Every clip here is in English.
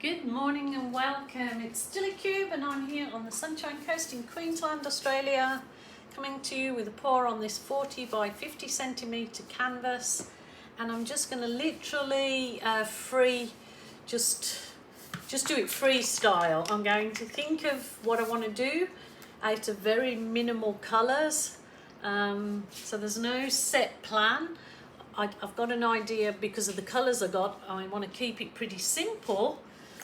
Good morning and welcome. It's Dillycube and I'm here on the Sunshine Coast in Queensland, Australia, coming to you with a pour on this 40 by 50 centimetre canvas. And I'm just going to literally just do it freestyle. I'm going to think of what I want to do out of very minimal colours. So there's no set plan. I've got an idea because of the colours I got. I want to keep it pretty simple.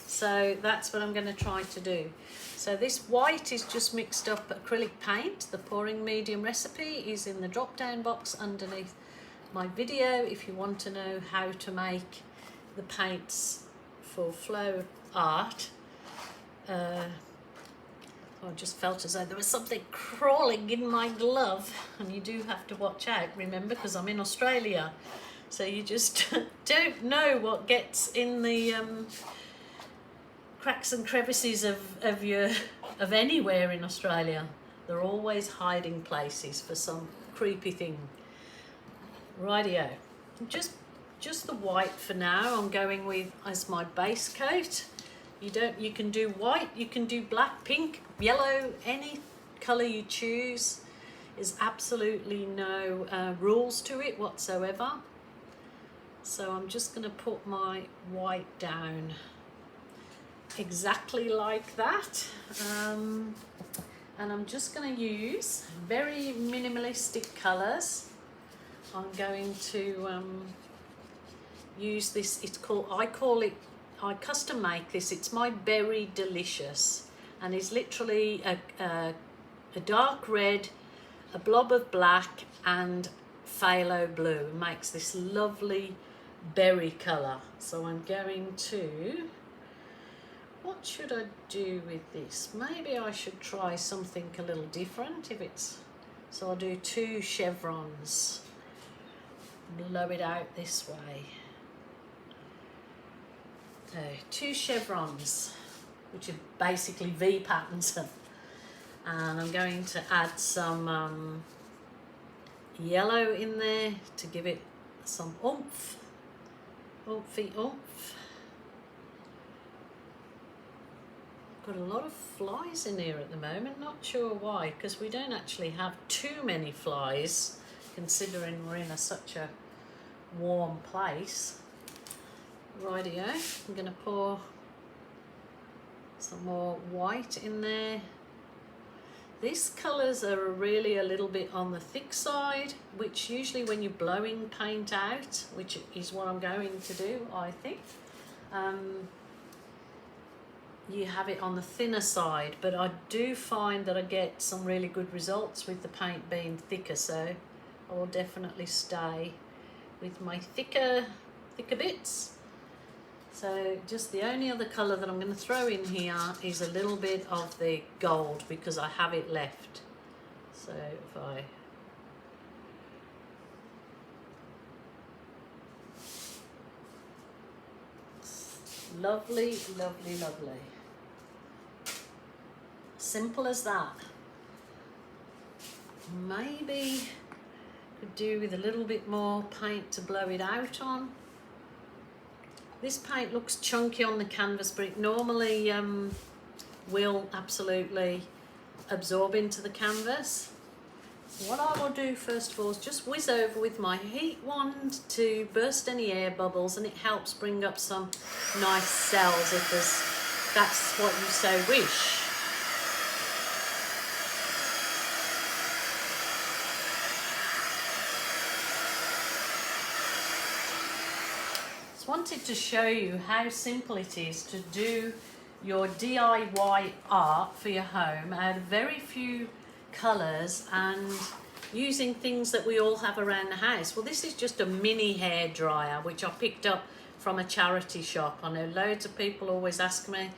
So that's what I'm going to try to do. So this white is just mixed up acrylic paint. The pouring medium recipe is in the drop down box underneath my video if you want to know how to make the paints for flow art. I just felt as though there was something crawling in my glove, and you do have to watch out, remember, because I'm in Australia, so you just don't know what gets in the cracks and crevices of anywhere in Australia. They're always hiding places for some creepy thing. Rightio, just the white for now. I'm going with as my base coat. You can do white, you can do black, pink, yellow, any colour you choose. There's absolutely no rules to it whatsoever. So I'm just going to put my white down exactly like that. And I'm just going to use very minimalistic colours. I'm going to use this, I custom make this. It's my Berry Delicious, and it's literally a dark red, a blob of black, and phthalo blue. It makes this lovely berry colour. So I'm going to, what should I do with this? Maybe I should try something a little different so I'll do 2 chevrons, blow it out this way. So 2 chevrons, which are basically V patterns, and I'm going to add some yellow in there to give it some oomph. Got a lot of flies in here at the moment, not sure why, because we don't actually have too many flies considering we're in such a warm place. Rightio, I'm going to pour some more white in there. These colours are really a little bit on the thick side, which usually when you're blowing paint out, which is what I'm going to do, I think, you have it on the thinner side, but I do find that I get some really good results with the paint being thicker, so I will definitely stay with my thicker bits. So just the only other colour that I'm going to throw in here is a little bit of the gold because I have it left. So if I lovely, lovely, lovely. Simple as that. Maybe could do with a little bit more paint to blow it out on. This paint looks chunky on the canvas, but it normally will absolutely absorb into the canvas. So what I will do first of all is just whiz over with my heat wand to burst any air bubbles, and it helps bring up some nice cells if that's what you so wish. Wanted to show you how simple it is to do your DIY art for your home out of very few colours and using things that we all have around the house. Well, this is just a mini hair dryer which I picked up from a charity shop. I know loads of people always ask me.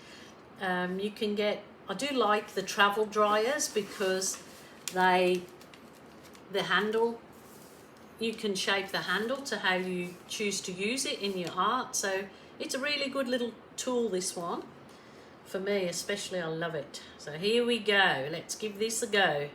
You can get, I do like the travel dryers because the handle, you can shape the handle to how you choose to use it in your art. So it's a really good little tool, this one. For me especially, I love it. So here we go. Let's give this a go.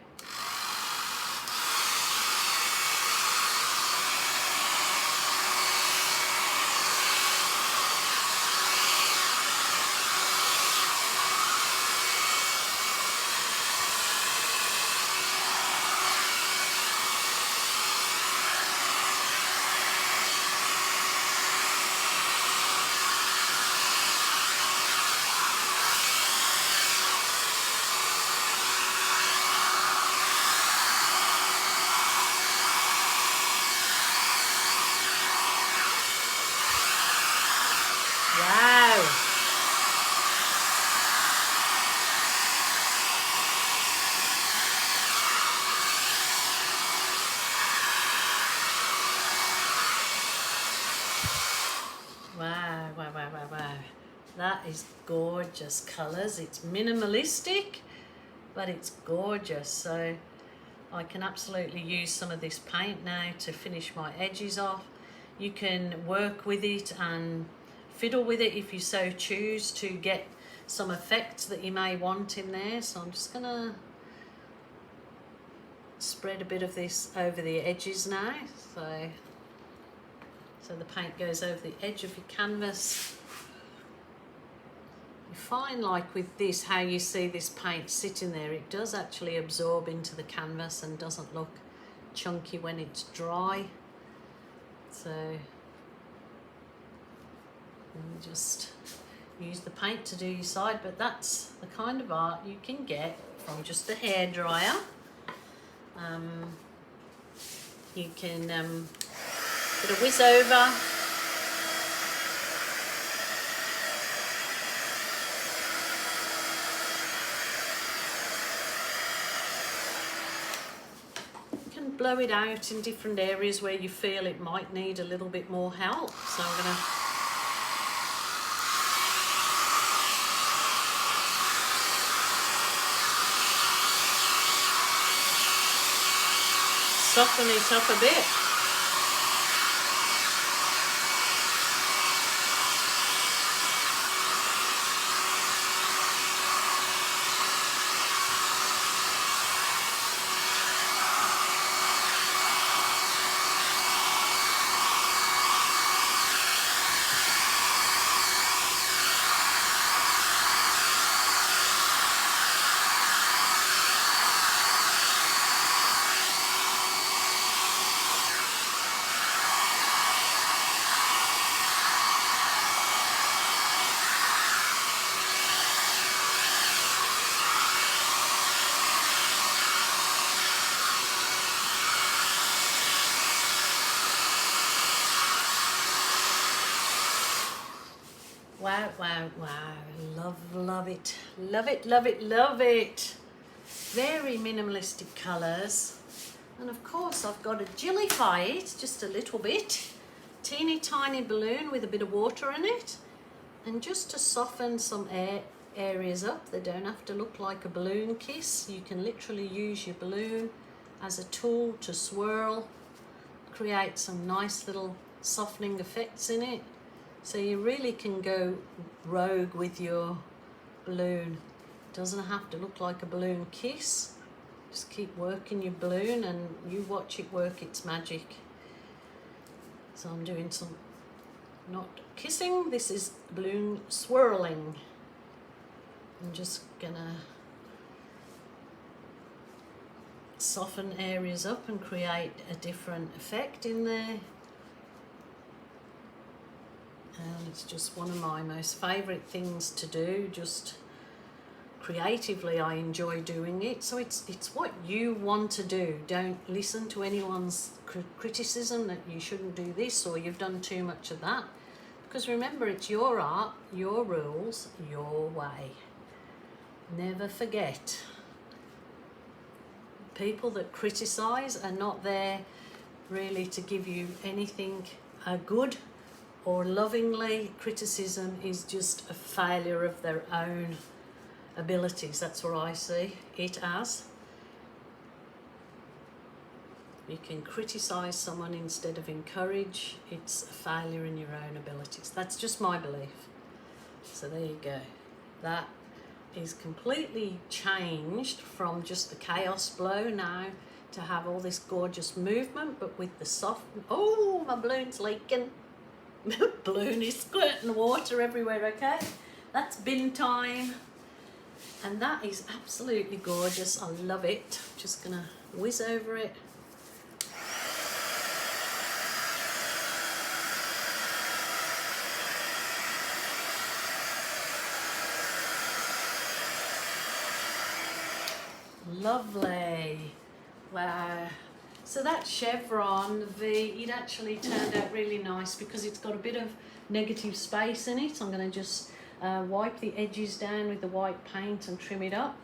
That is gorgeous colours. It's minimalistic, but it's gorgeous. So I can absolutely use some of this paint now to finish my edges off. You can work with it and fiddle with it if you so choose to get some effects that you may want in there. So I'm just gonna spread a bit of this over the edges now. So the paint goes over the edge of your canvas. You find, like with this, how you see this paint sitting there, it does actually absorb into the canvas and doesn't look chunky when it's dry. So you just use the paint to do your side, but that's the kind of art you can get from just a hairdryer. You can put a whiz over. You can blow it out in different areas where you feel it might need a little bit more help. So I'm going to soften it up a bit. Wow, wow, wow. Love it. Love it, love it, love it. Very minimalistic colours. And of course I've got to jillify it just a little bit. Teeny tiny balloon with a bit of water in it. And just to soften some areas up, they don't have to look like a balloon kiss. You can literally use your balloon as a tool to swirl, create some nice little softening effects in it. So you really can go rogue with your balloon. It doesn't have to look like a balloon kiss. Just keep working your balloon and you watch it work its magic. So I'm doing some, not kissing, this is balloon swirling. I'm just gonna soften areas up and create a different effect in there. And it's just one of my most favourite things to do. Just creatively I enjoy doing it. So it's what you want to do. Don't listen to anyone's criticism that you shouldn't do this or you've done too much of that. Because remember, it's your art, your rules, your way. Never forget. People that criticise are not there really to give you anything good or lovingly. Criticism is just a failure of their own abilities. That's what I see it as. You can criticise someone instead of encourage. It's a failure in your own abilities. That's just my belief. So there you go. That is completely changed from just the chaos blow now to have all this gorgeous movement, but with the soft... Oh, my balloon's leaking. Balloon is squirting water everywhere, okay? That's bin time. And that is absolutely gorgeous. I love it. Just gonna whiz over it. Lovely. Wow. So that chevron, the V, it actually turned out really nice because it's got a bit of negative space in it. I'm going to just wipe the edges down with the white paint and trim it up.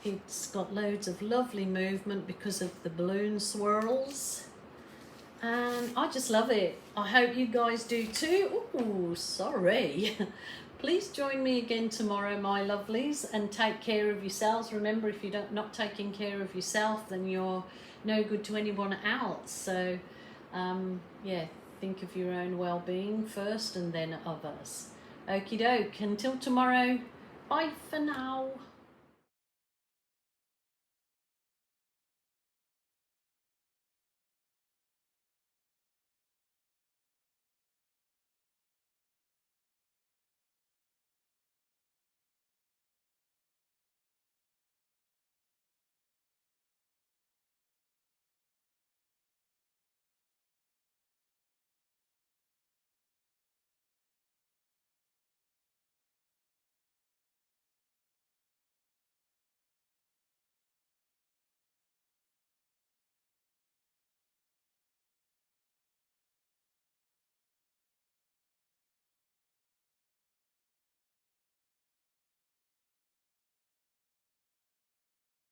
It's got loads of lovely movement because of the balloon swirls. And I just love it. I hope you guys do too. Ooh, sorry. Please join me again tomorrow, my lovelies, and take care of yourselves. Remember, if you're not taking care of yourself, then you're no good to anyone else. So, yeah, think of your own well-being first and then others. Okie doke. Until tomorrow, bye for now.